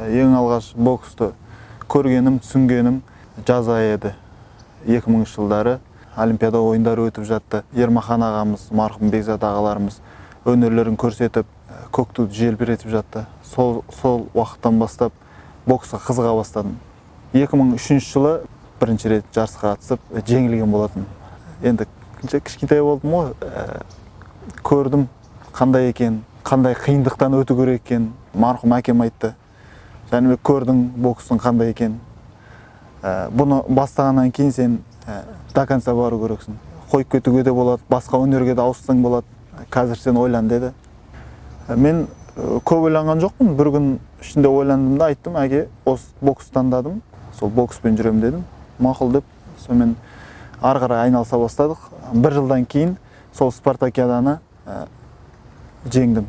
Ең алғаш боксты көргенім, түсінгенім жаза еді. 2000 жылдары Олимпиада ойындары өтіп жатты. Ермахан ағамыз, марқұм Бекзат ағаларымыз өнерлерін көрсетіп, көк туды желбіретіп жатты. Сол уақыттан бастап боксқа қызыға бастадым. 2003 жылы бірінші рет жарысқа қатысып, жеңілген болатын. Енді кішкентай болдым ғой, көрдім қандай екен, қандай қиындықтан өту керек екен. Марқұм әкем айтты. Жәнібек, көрдің бокстың қандай екен. Бұны бастағаннан кейін сен до конца бару керексің. Қойып кетуге де болады, басқа өнерге де ауыссаң болады. Қазір сен ойлан деді. Мен көп ойланған жоқпын. Бір күн ішінде ойландым да айттым, әке, осы бокс таңдадым. Сол бокспен жүрем дедім. Мақұл деп, сонымен ары қарай айналыса бастадық. Бір жылдан кейін сол спартакиаданы жеңдім.